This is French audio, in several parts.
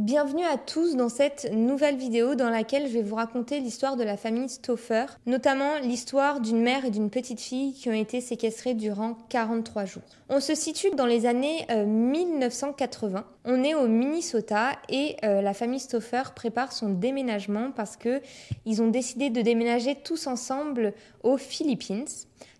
Bienvenue à tous dans cette nouvelle vidéo dans laquelle je vais vous raconter l'histoire de la famille Stauffer, notamment l'histoire d'une mère et d'une petite fille qui ont été séquestrées durant 43 jours. On se situe dans les années 1980, on est au Minnesota et la famille Stauffer prépare son déménagement parce que ils ont décidé de déménager tous ensemble aux Philippines.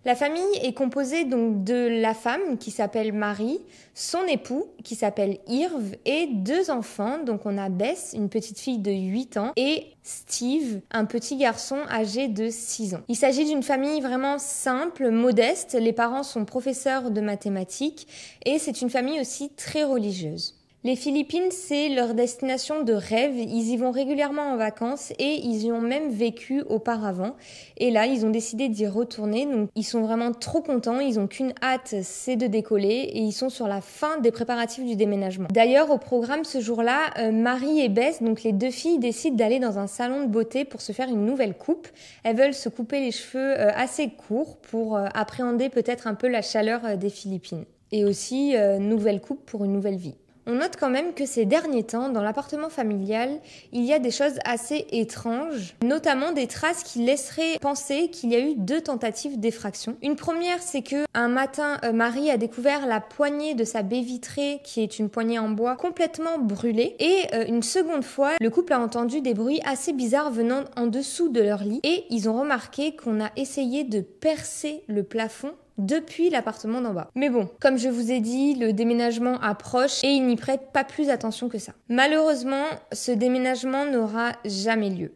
La famille est composée donc de la femme qui s'appelle Marie, son époux qui s'appelle Irv et deux enfants. Donc on a Bess, une petite fille de 8 ans et Steve, un petit garçon âgé de 6 ans. Il s'agit d'une famille vraiment simple, modeste. Les parents sont professeurs de mathématiques et c'est une famille aussi très religieuse. Les Philippines, c'est leur destination de rêve. Ils y vont régulièrement en vacances et ils y ont même vécu auparavant. Et là, ils ont décidé d'y retourner. Donc, ils sont vraiment trop contents. Ils ont qu'une hâte, c'est de décoller. Et ils sont sur la fin des préparatifs du déménagement. D'ailleurs, au programme ce jour-là, Marie et Bess, donc les deux filles, décident d'aller dans un salon de beauté pour se faire une nouvelle coupe. Elles veulent se couper les cheveux assez courts pour appréhender peut-être un peu la chaleur des Philippines. Et aussi, nouvelle coupe pour une nouvelle vie. On note quand même que ces derniers temps, dans l'appartement familial, il y a des choses assez étranges, notamment des traces qui laisseraient penser qu'il y a eu 2 tentatives d'effraction. Une première, c'est que un matin, Marie a découvert la poignée de sa baie vitrée, qui est une poignée en bois, complètement brûlée. Et une seconde fois, le couple a entendu des bruits assez bizarres venant en dessous de leur lit. Et ils ont remarqué qu'on a essayé de percer le plafond depuis l'appartement d'en bas. Mais bon, comme je vous ai dit, le déménagement approche et ils n'y prêtent pas plus attention que ça. Malheureusement, ce déménagement n'aura jamais lieu.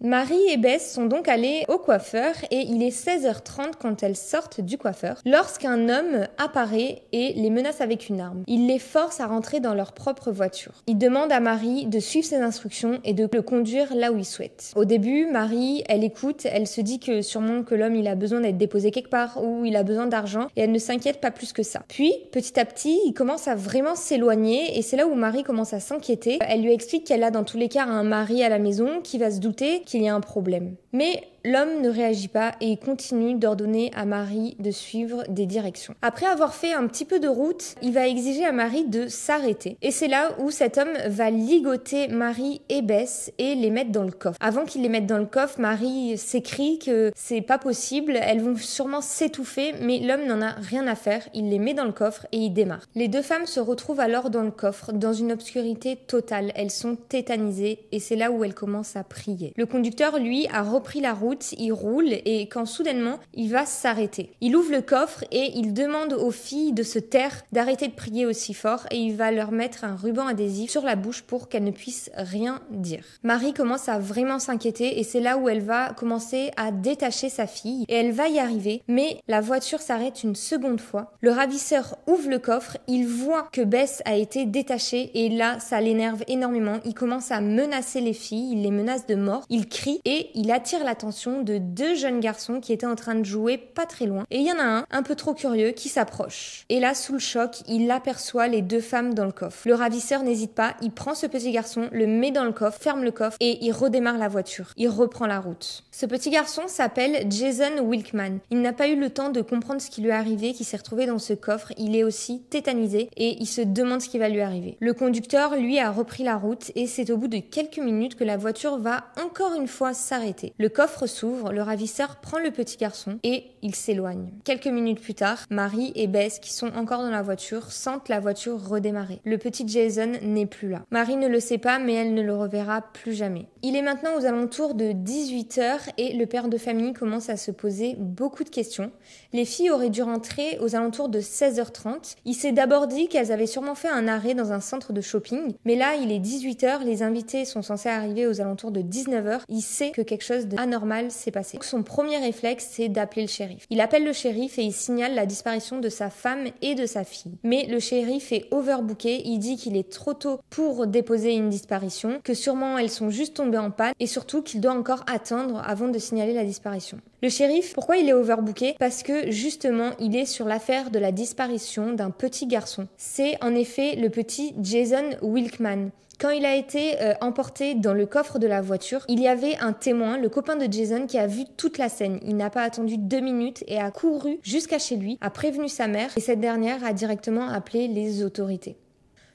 Marie et Bess sont donc allées au coiffeur et il est 16h30 quand elles sortent du coiffeur lorsqu'un homme apparaît et les menace avec une arme. Il les force à rentrer dans leur propre voiture. Il demande à Marie de suivre ses instructions et de le conduire là où il souhaite. Au début, Marie, elle écoute, elle se dit que sûrement que l'homme il a besoin d'être déposé quelque part ou il a besoin d'argent et elle ne s'inquiète pas plus que ça. Puis, petit à petit, il commence à vraiment s'éloigner et c'est là où Marie commence à s'inquiéter. Elle lui explique qu'elle a dans tous les cas un mari à la maison qui va se douter qu'il y a un problème. Mais l'homme ne réagit pas et continue d'ordonner à Marie de suivre des directions. Après avoir fait un petit peu de route, il va exiger à Marie de s'arrêter. Et c'est là où cet homme va ligoter Marie et Bess et les mettre dans le coffre. Avant qu'il les mette dans le coffre, Marie s'écrie que c'est pas possible, elles vont sûrement s'étouffer, mais l'homme n'en a rien à faire, il les met dans le coffre et il démarre. Les deux femmes se retrouvent alors dans le coffre, dans une obscurité totale, elles sont tétanisées et c'est là où elles commencent à prier. Le conducteur, lui, a repris la route, il roule et quand soudainement il va s'arrêter. Il ouvre le coffre et il demande aux filles de se taire, d'arrêter de prier aussi fort et il va leur mettre un ruban adhésif sur la bouche pour qu'elles ne puissent rien dire. Marie commence à vraiment s'inquiéter et c'est là où elle va commencer à détacher sa fille et elle va y arriver, mais la voiture s'arrête une seconde fois. Le ravisseur ouvre le coffre, il voit que Bess a été détachée et là ça l'énerve énormément. Il commence à menacer les filles, il les menace de mort, il crie et il attire l'attention de 2 jeunes garçons qui étaient en train de jouer pas très loin. Et il y en a un peu trop curieux, qui s'approche. Et là, sous le choc, il aperçoit les 2 femmes dans le coffre. Le ravisseur n'hésite pas, il prend ce petit garçon, le met dans le coffre, ferme le coffre et il redémarre la voiture. Il reprend la route. Ce petit garçon s'appelle Jason Wilkman. Il n'a pas eu le temps de comprendre ce qui lui est arrivé, qui s'est retrouvé dans ce coffre. Il est aussi tétanisé et il se demande ce qui va lui arriver. Le conducteur, lui, a repris la route et c'est au bout de quelques minutes que la voiture va encore une fois s'arrêter. Le coffre s'ouvre, le ravisseur prend le petit garçon et il s'éloigne. Quelques minutes plus tard, Marie et Bess, qui sont encore dans la voiture, sentent la voiture redémarrer. Le petit Jason n'est plus là. Marie ne le sait pas, mais elle ne le reverra plus jamais. Il est maintenant aux alentours de 18h et le père de famille commence à se poser beaucoup de questions. Les filles auraient dû rentrer aux alentours de 16h30. Il s'est d'abord dit qu'elles avaient sûrement fait un arrêt dans un centre de shopping, mais là, il est 18h, les invités sont censés arriver aux alentours de 19h. Il sait que quelque chose d'anormal s'est passé. Donc son premier réflexe, c'est d'appeler le shérif. Il appelle le shérif et il signale la disparition de sa femme et de sa fille. Mais le shérif est overbooké, il dit qu'il est trop tôt pour déposer une disparition, que sûrement elles sont juste tombées en panne et surtout qu'il doit encore attendre avant de signaler la disparition. Le shérif, pourquoi il est overbooké? Parce que justement, il est sur l'affaire de la disparition d'un petit garçon. C'est en effet le petit Jason Wilkman. Quand il a été emporté dans le coffre de la voiture, il y avait un témoin, le copain de Jason, qui a vu toute la scène. Il n'a pas attendu 2 minutes et a couru jusqu'à chez lui, a prévenu sa mère et cette dernière a directement appelé les autorités.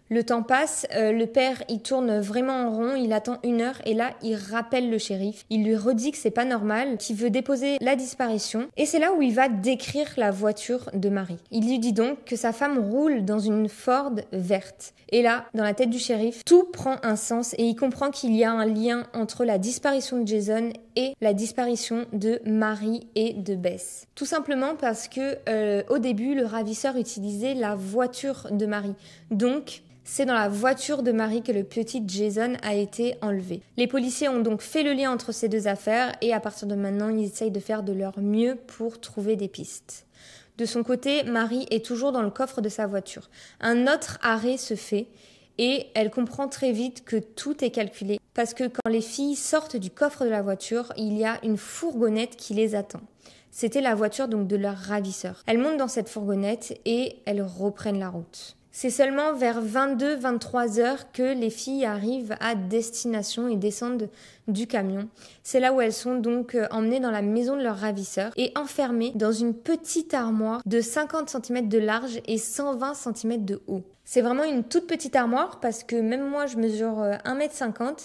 Le temps passe, le père il tourne vraiment en rond, il attend 1 heure et là il rappelle le shérif. Il lui redit que c'est pas normal, qu'il veut déposer la disparition et c'est là où il va décrire la voiture de Marie. Il lui dit donc que sa femme roule dans une Ford verte. Et là, dans la tête du shérif, tout prend un sens et il comprend qu'il y a un lien entre la disparition de Jason et la disparition de Marie et de Bess. Tout simplement parce que au début, le ravisseur utilisait la voiture de Marie. Donc, c'est dans la voiture de Marie que le petit Jason a été enlevé. Les policiers ont donc fait le lien entre ces deux affaires et à partir de maintenant, ils essayent de faire de leur mieux pour trouver des pistes. De son côté, Marie est toujours dans le coffre de sa voiture. Un autre arrêt se fait et elle comprend très vite que tout est calculé parce que quand les filles sortent du coffre de la voiture, il y a une fourgonnette qui les attend. C'était la voiture donc de leur ravisseur. Elles montent dans cette fourgonnette et elles reprennent la route. C'est seulement vers 22-23 heures que les filles arrivent à destination et descendent du camion. C'est là où elles sont donc emmenées dans la maison de leur ravisseur et enfermées dans une petite armoire de 50 cm de large et 120 cm de haut. C'est vraiment une toute petite armoire parce que même moi je mesure 1,50 m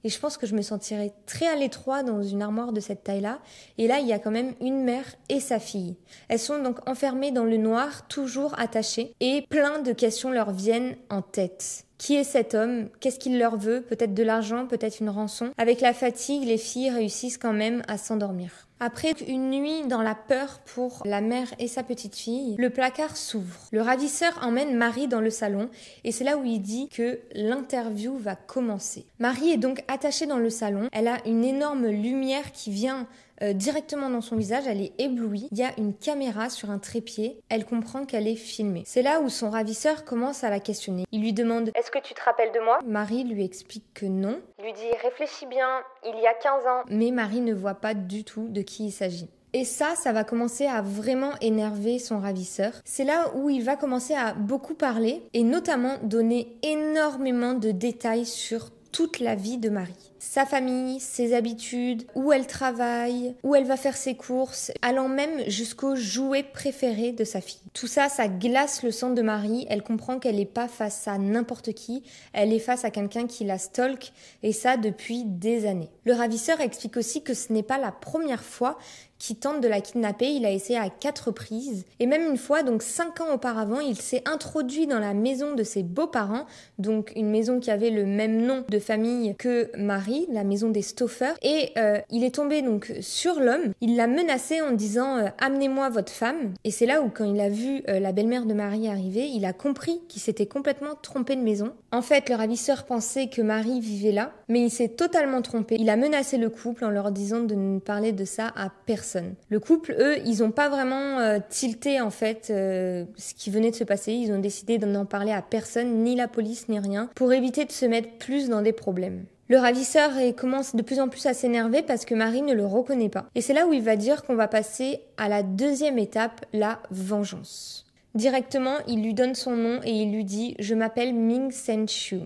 et je pense que je me sentirais très à l'étroit dans une armoire de cette taille-là. Et là, il y a quand même une mère et sa fille. Elles sont donc enfermées dans le noir, toujours attachées, et plein de questions leur viennent en tête. Qui est cet homme? Qu'est-ce qu'il leur veut? Peut-être de l'argent, peut-être une rançon. Avec la fatigue, les filles réussissent quand même à s'endormir. Après une nuit dans la peur pour la mère et sa petite fille, le placard s'ouvre. Le ravisseur emmène Marie dans le salon et c'est là où il dit que l'interview va commencer. Marie est donc attachée dans le salon. Elle a une énorme lumière qui vient directement dans son visage, elle est éblouie. Il y a une caméra sur un trépied. Elle comprend qu'elle est filmée. C'est là où son ravisseur commence à la questionner. Il lui demande « Est-ce que tu te rappelles de moi ?» Marie lui explique que non. Il lui dit « Réfléchis bien, il y a 15 ans. » Mais Marie ne voit pas du tout de qui il s'agit. Et ça va commencer à vraiment énerver son ravisseur. C'est là où il va commencer à beaucoup parler et notamment donner énormément de détails sur toute la vie de Marie. Sa famille, ses habitudes, où elle travaille, où elle va faire ses courses, allant même jusqu'au jouet préféré de sa fille. Tout ça, ça glace le sang de Marie. Elle comprend qu'elle n'est pas face à n'importe qui, elle est face à quelqu'un qui la stalk, et ça depuis des années. Le ravisseur explique aussi que ce n'est pas la première fois qu'il tente de la kidnapper. Il a essayé à 4 reprises. Et même une fois, donc 5 ans auparavant, il s'est introduit dans la maison de ses beaux-parents, donc une maison qui avait le même nom de famille que Marie, la maison des Stauffer. Et il est tombé donc sur l'homme. Il l'a menacé en disant amenez-moi votre femme. Et c'est là où quand il a vu la belle-mère de Marie arriver, il a compris qu'il s'était complètement trompé de maison. En fait, le ravisseur pensait que Marie vivait là, mais il s'est totalement trompé. Il a menacé le couple en leur disant de ne parler de ça à personne. Le couple, eux, ils n'ont pas vraiment tilté en fait ce qui venait de se passer. Ils ont décidé de n'en parler à personne, ni la police, ni rien, pour éviter de se mettre plus dans des problèmes. Le ravisseur commence de plus en plus à s'énerver parce que Marie ne le reconnaît pas. Et c'est là où il va dire qu'on va passer à la deuxième étape, la vengeance. Directement, il lui donne son nom et il lui dit « Je m'appelle Ming Sen Shu ».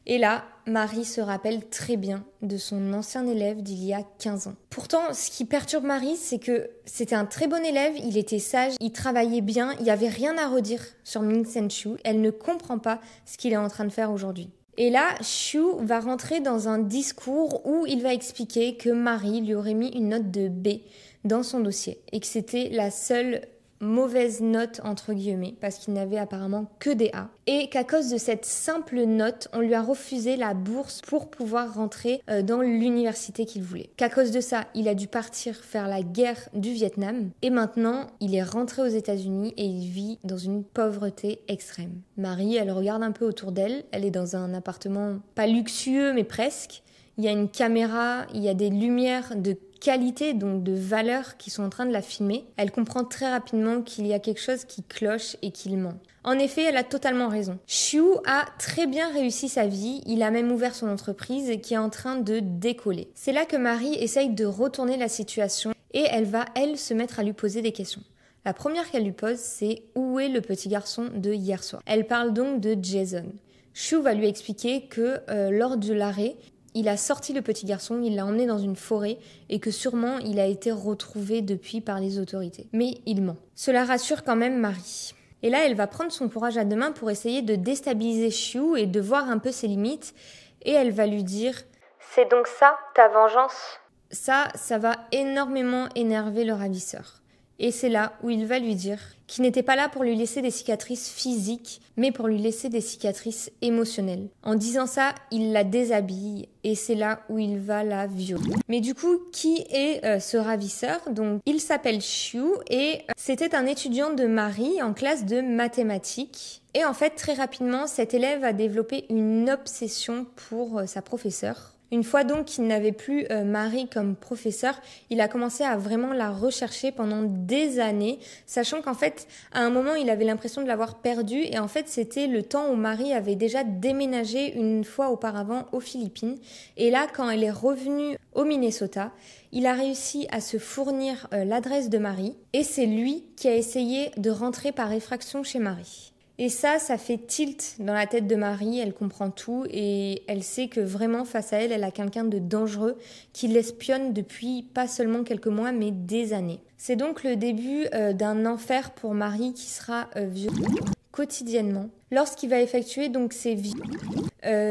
Et là, Marie se rappelle très bien de son ancien élève d'il y a 15 ans. Pourtant, ce qui perturbe Marie, c'est que c'était un très bon élève, il était sage, il travaillait bien, il n'y avait rien à redire sur Ming Sen Shu. Elle ne comprend pas ce qu'il est en train de faire aujourd'hui. Et là, Shu va rentrer dans un discours où il va expliquer que Marie lui aurait mis une note de B dans son dossier et que c'était la seule mauvaise note entre guillemets parce qu'il n'avait apparemment que des A et qu'à cause de cette simple note on lui a refusé la bourse pour pouvoir rentrer dans l'université qu'il voulait, qu'à cause de ça il a dû partir faire la guerre du Vietnam et maintenant il est rentré aux États-Unis et il vit dans une pauvreté extrême. Marie, elle regarde un peu autour d'elle, elle est dans un appartement pas luxueux mais presque, il y a une caméra, il y a des lumières de qualité, donc de valeur qui sont en train de la filmer. Elle comprend très rapidement qu'il y a quelque chose qui cloche et qu'il ment. En effet, elle a totalement raison. Shu a très bien réussi sa vie, il a même ouvert son entreprise qui est en train de décoller. C'est là que Marie essaye de retourner la situation et elle va, elle, se mettre à lui poser des questions. La première qu'elle lui pose, c'est « Où est le petit garçon de hier soir ?» Elle parle donc de Jason. Shu va lui expliquer que lors de l'arrêt, il a sorti le petit garçon, il l'a emmené dans une forêt et que sûrement il a été retrouvé depuis par les autorités. Mais il ment. Cela rassure quand même Marie. Et là, elle va prendre son courage à deux mains pour essayer de déstabiliser Shu et de voir un peu ses limites. Et elle va lui dire « C'est donc ça, ta vengeance ?» Ça va énormément énerver le ravisseur. Et c'est là où il va lui dire qu'il n'était pas là pour lui laisser des cicatrices physiques, mais pour lui laisser des cicatrices émotionnelles. En disant ça, il la déshabille et c'est là où il va la violer. Mais du coup, qui est ce ravisseur ? Donc, il s'appelle Shu et c'était un étudiant de Marie en classe de mathématiques. Et en fait, très rapidement, cet élève a développé une obsession pour sa professeure. Une fois donc qu'il n'avait plus Marie comme professeur, il a commencé à vraiment la rechercher pendant des années, sachant qu'en fait, à un moment, il avait l'impression de l'avoir perdue et en fait, c'était le temps où Marie avait déjà déménagé une fois auparavant aux Philippines. Et là, quand elle est revenue au Minnesota, il a réussi à se fournir l'adresse de Marie et c'est lui qui a essayé de rentrer par effraction chez Marie. Et ça fait tilt dans la tête de Marie, elle comprend tout et elle sait que vraiment face à elle, elle a quelqu'un de dangereux qui l'espionne depuis pas seulement quelques mois mais des années. C'est donc le début d'un enfer pour Marie qui sera violée quotidiennement. Lorsqu'il va effectuer donc ses viols,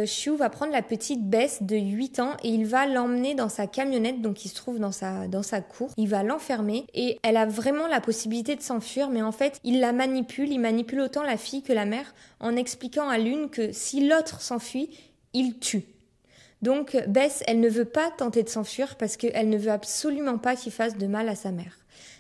Shu va prendre la petite Bess de 8 ans et il va l'emmener dans sa camionnette, donc qui se trouve dans sa cour. Il va l'enfermer et elle a vraiment la possibilité de s'enfuir, mais en fait, il manipule autant la fille que la mère en expliquant à l'une que si l'autre s'enfuit, il tue. Donc Bess, elle ne veut pas tenter de s'enfuir parce qu'elle ne veut absolument pas qu'il fasse de mal à sa mère.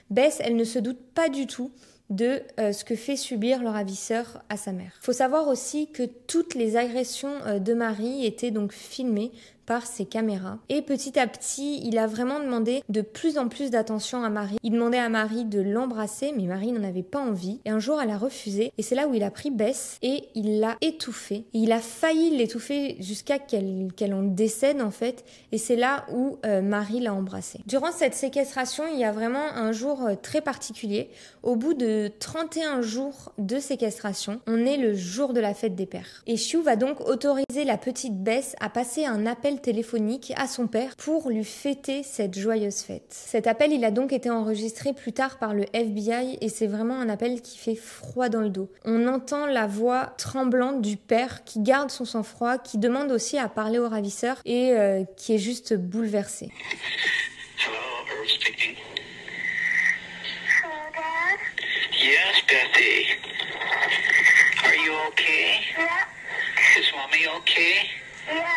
Bess, elle ne se doute pas du tout de ce que fait subir le ravisseur à sa mère. Il faut savoir aussi que toutes les agressions de Marie étaient donc filmées par ses caméras. Et petit à petit, il a vraiment demandé de plus en plus d'attention à Marie. Il demandait à Marie de l'embrasser, mais Marie n'en avait pas envie. Et un jour, elle a refusé. Et c'est là où il a pris Bess et il l'a étouffée. Et il a failli l'étouffer jusqu'à qu'elle en décède, en fait. Et c'est là où Marie l'a embrassée. Durant cette séquestration, il y a vraiment un jour très particulier. Au bout de 31 jours de séquestration, on est le jour de la fête des pères. Et Shu va donc autoriser la petite Bess à passer un appel téléphonique à son père pour lui fêter cette joyeuse fête. Cet appel, il a donc été enregistré plus tard par le FBI et c'est vraiment un appel qui fait froid dans le dos. On entend la voix tremblante du père qui garde son sang-froid, qui demande aussi à parler au ravisseur et qui est juste bouleversé. Hello, Herb speaking. Hello, Dad? Yes, Betty. Are you okay? Yeah. Is Mommy okay? Yes.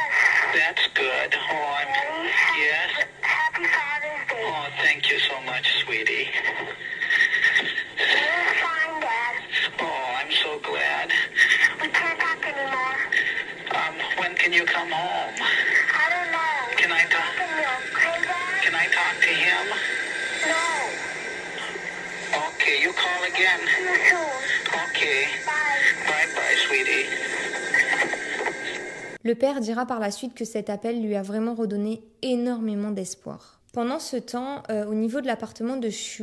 That's good. Oh, yes. Happy Father's Day. Oh, thank you so much, sweetie. You're fine, Dad. Oh, I'm so glad. We can't talk anymore. When can you come home? I don't know. Can I talk? Can I talk to him? No. Okay, you call again. See you soon. Okay. Bye. Bye-bye, sweetie. Le père dira par la suite que cet appel lui a vraiment redonné énormément d'espoir. Pendant ce temps, au niveau de l'appartement de Shu,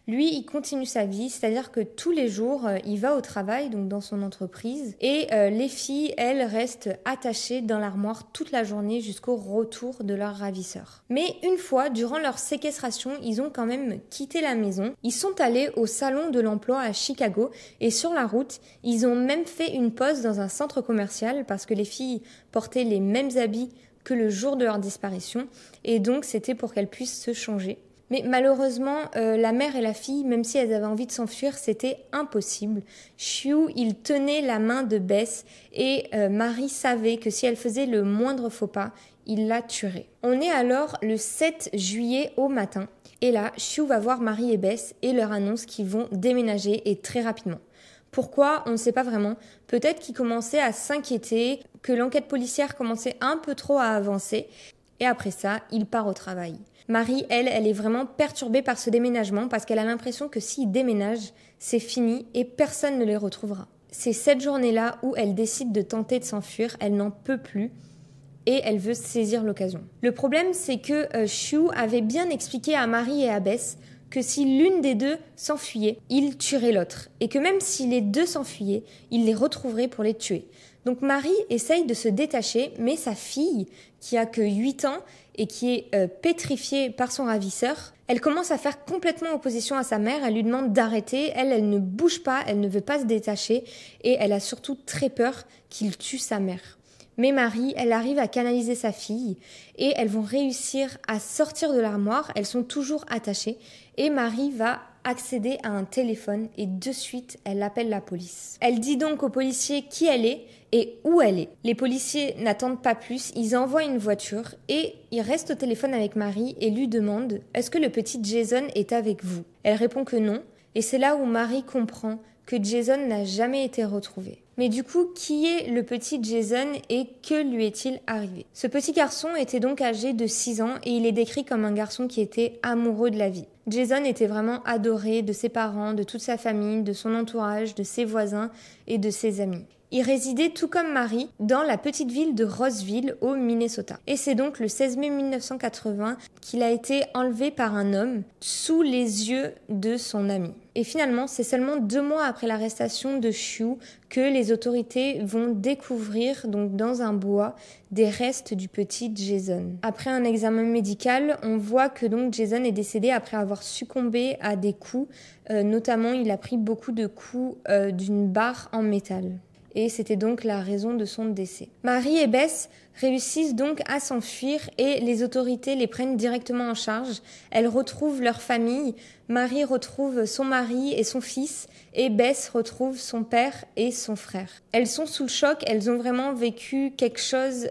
lui, il continue sa vie, c'est-à-dire que tous les jours, il va au travail, donc dans son entreprise, et les filles, elles, restent attachées dans l'armoire toute la journée jusqu'au retour de leur ravisseur. Mais une fois, durant leur séquestration, ils ont quand même quitté la maison. Ils sont allés au salon de l'emploi à Chicago, et sur la route, ils ont même fait une pause dans un centre commercial parce que les filles portaient les mêmes habits que le jour de leur disparition, et donc c'était pour qu'elles puissent se changer. Mais malheureusement, la mère et la fille, même si elles avaient envie de s'enfuir, c'était impossible. Shu, il tenait la main de Bess, et Marie savait que si elle faisait le moindre faux pas, il la tuerait. On est alors le 7 juillet au matin, et là, Shu va voir Marie et Bess et leur annonce qu'ils vont déménager, et très rapidement. Pourquoi ? On ne sait pas vraiment. Peut-être qu'ils commençaient à s'inquiéter, que l'enquête policière commençait un peu trop à avancer. Et après ça, il part au travail. Marie, elle est vraiment perturbée par ce déménagement parce qu'elle a l'impression que s'ils déménagent, c'est fini et personne ne les retrouvera. C'est cette journée-là où elle décide de tenter de s'enfuir. Elle n'en peut plus. et elle veut saisir l'occasion. Le problème, c'est que Shu avait bien expliqué à Marie et à Bess que si l'une des deux s'enfuyait, il tuerait l'autre, et que même si les deux s'enfuyaient, il les retrouverait pour les tuer. Donc Marie essaye de se détacher, mais sa fille, qui a que 8 ans et qui est pétrifiée par son ravisseur, elle commence à faire complètement opposition à sa mère, elle lui demande d'arrêter, elle ne bouge pas, elle ne veut pas se détacher, et elle a surtout très peur qu'il tue sa mère. Mais Marie, elle arrive à canaliser sa fille et elles vont réussir à sortir de l'armoire, elles sont toujours attachées et Marie va accéder à un téléphone et de suite, elle appelle la police. Elle dit donc aux policiers qui elle est et où elle est. Les policiers n'attendent pas plus, ils envoient une voiture et ils restent au téléphone avec Marie et lui demandent « Est-ce que le petit Jason est avec vous ?» Elle répond que non et c'est là où Marie comprend que Jason n'a jamais été retrouvé. Mais du coup, qui est le petit Jason et que lui est-il arrivé? Ce petit garçon était donc âgé de 6 ans et il est décrit comme un garçon qui était amoureux de la vie. Jason était vraiment adoré de ses parents, de toute sa famille, de son entourage, de ses voisins et de ses amis. Il résidait tout comme Marie dans la petite ville de Roseville au Minnesota. Et c'est donc le 16 mai 1980 qu'il a été enlevé par un homme sous les yeux de son ami. Et finalement, c'est seulement 2 mois après l'arrestation de Shu que les autorités vont découvrir donc dans un bois des restes du petit Jason. Après un examen médical, on voit que donc Jason est décédé après avoir succombé à des coups. Notamment, il a pris beaucoup de coups d'une barre en métal. Et c'était donc la raison de son décès. Marie et Bess réussissent donc à s'enfuir et les autorités les prennent directement en charge. Elles retrouvent leur famille. Marie retrouve son mari et son fils et Bess retrouve son père et son frère. Elles sont sous le choc, elles ont vraiment vécu quelque chose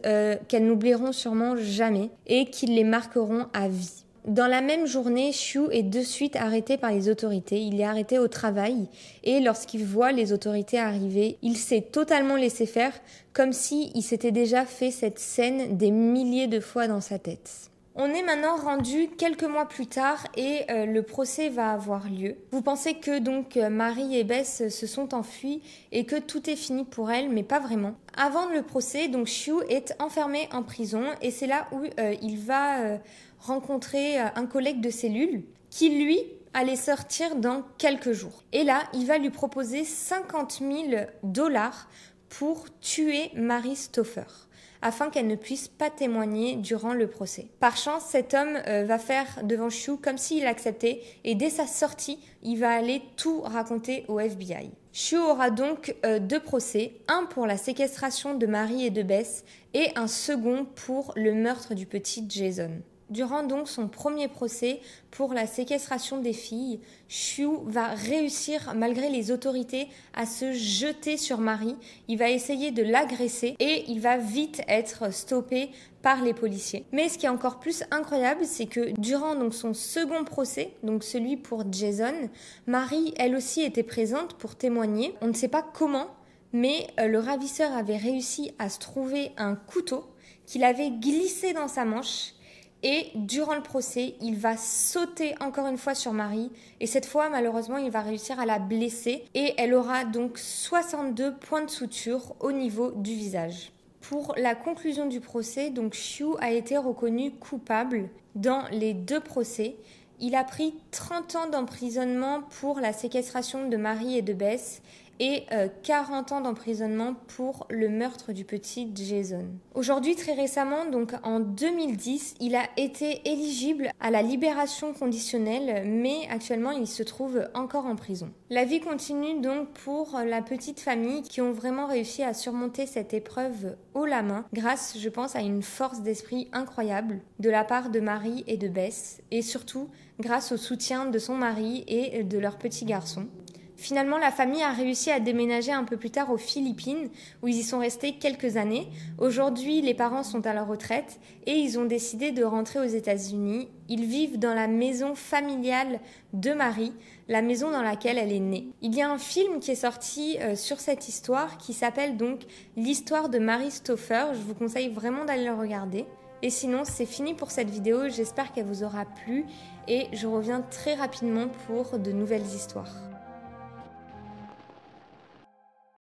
qu'elles n'oublieront sûrement jamais et qui les marqueront à vie. Dans la même journée, Shu est de suite arrêté par les autorités. Il est arrêté au travail et lorsqu'il voit les autorités arriver, il s'est totalement laissé faire comme s'il s'était déjà fait cette scène des milliers de fois dans sa tête. On est maintenant rendu quelques mois plus tard et le procès va avoir lieu. Vous pensez que donc Marie et Bess se sont enfuies et que tout est fini pour elles, mais pas vraiment. Avant le procès, donc Shu est enfermé en prison et c'est là où il va rencontrer un collègue de cellule qui, lui, allait sortir dans quelques jours. Et là, il va lui proposer 50 000 $ pour tuer Marie Stauffer, afin qu'elle ne puisse pas témoigner durant le procès. Par chance, cet homme va faire devant Shu comme s'il acceptait, et dès sa sortie, il va aller tout raconter au FBI. Shu aura donc 2 procès, un pour la séquestration de Marie et de Bess, et un second pour le meurtre du petit Jason. Durant donc son premier procès pour la séquestration des filles, Shu va réussir, malgré les autorités, à se jeter sur Marie. Il va essayer de l'agresser et il va vite être stoppé par les policiers. Mais ce qui est encore plus incroyable, c'est que durant donc son second procès, donc celui pour Jason, Marie, elle aussi, était présente pour témoigner. On ne sait pas comment, mais le ravisseur avait réussi à se trouver un couteau qu'il avait glissé dans sa manche. Et durant le procès, il va sauter encore une fois sur Marie. Et cette fois, malheureusement, il va réussir à la blesser. Et elle aura donc 62 points de suture au niveau du visage. Pour la conclusion du procès, donc Shu a été reconnu coupable dans les 2 procès. Il a pris 30 ans d'emprisonnement pour la séquestration de Marie et de Bess et 40 ans d'emprisonnement pour le meurtre du petit Jason. Aujourd'hui, très récemment, donc en 2010, il a été éligible à la libération conditionnelle, mais actuellement, il se trouve encore en prison. La vie continue donc pour la petite famille qui ont vraiment réussi à surmonter cette épreuve haut la main, grâce, je pense, à une force d'esprit incroyable de la part de Marie et de Bess, et surtout grâce au soutien de son mari et de leur petit garçon. Finalement, la famille a réussi à déménager un peu plus tard aux Philippines, où ils y sont restés quelques années. Aujourd'hui, les parents sont à leur retraite et ils ont décidé de rentrer aux États-Unis. Ils vivent dans la maison familiale de Marie, la maison dans laquelle elle est née. Il y a un film qui est sorti sur cette histoire qui s'appelle donc L'histoire de Marie Stauffer. Je vous conseille vraiment d'aller le regarder. Et sinon, c'est fini pour cette vidéo. J'espère qu'elle vous aura plu et je reviens très rapidement pour de nouvelles histoires.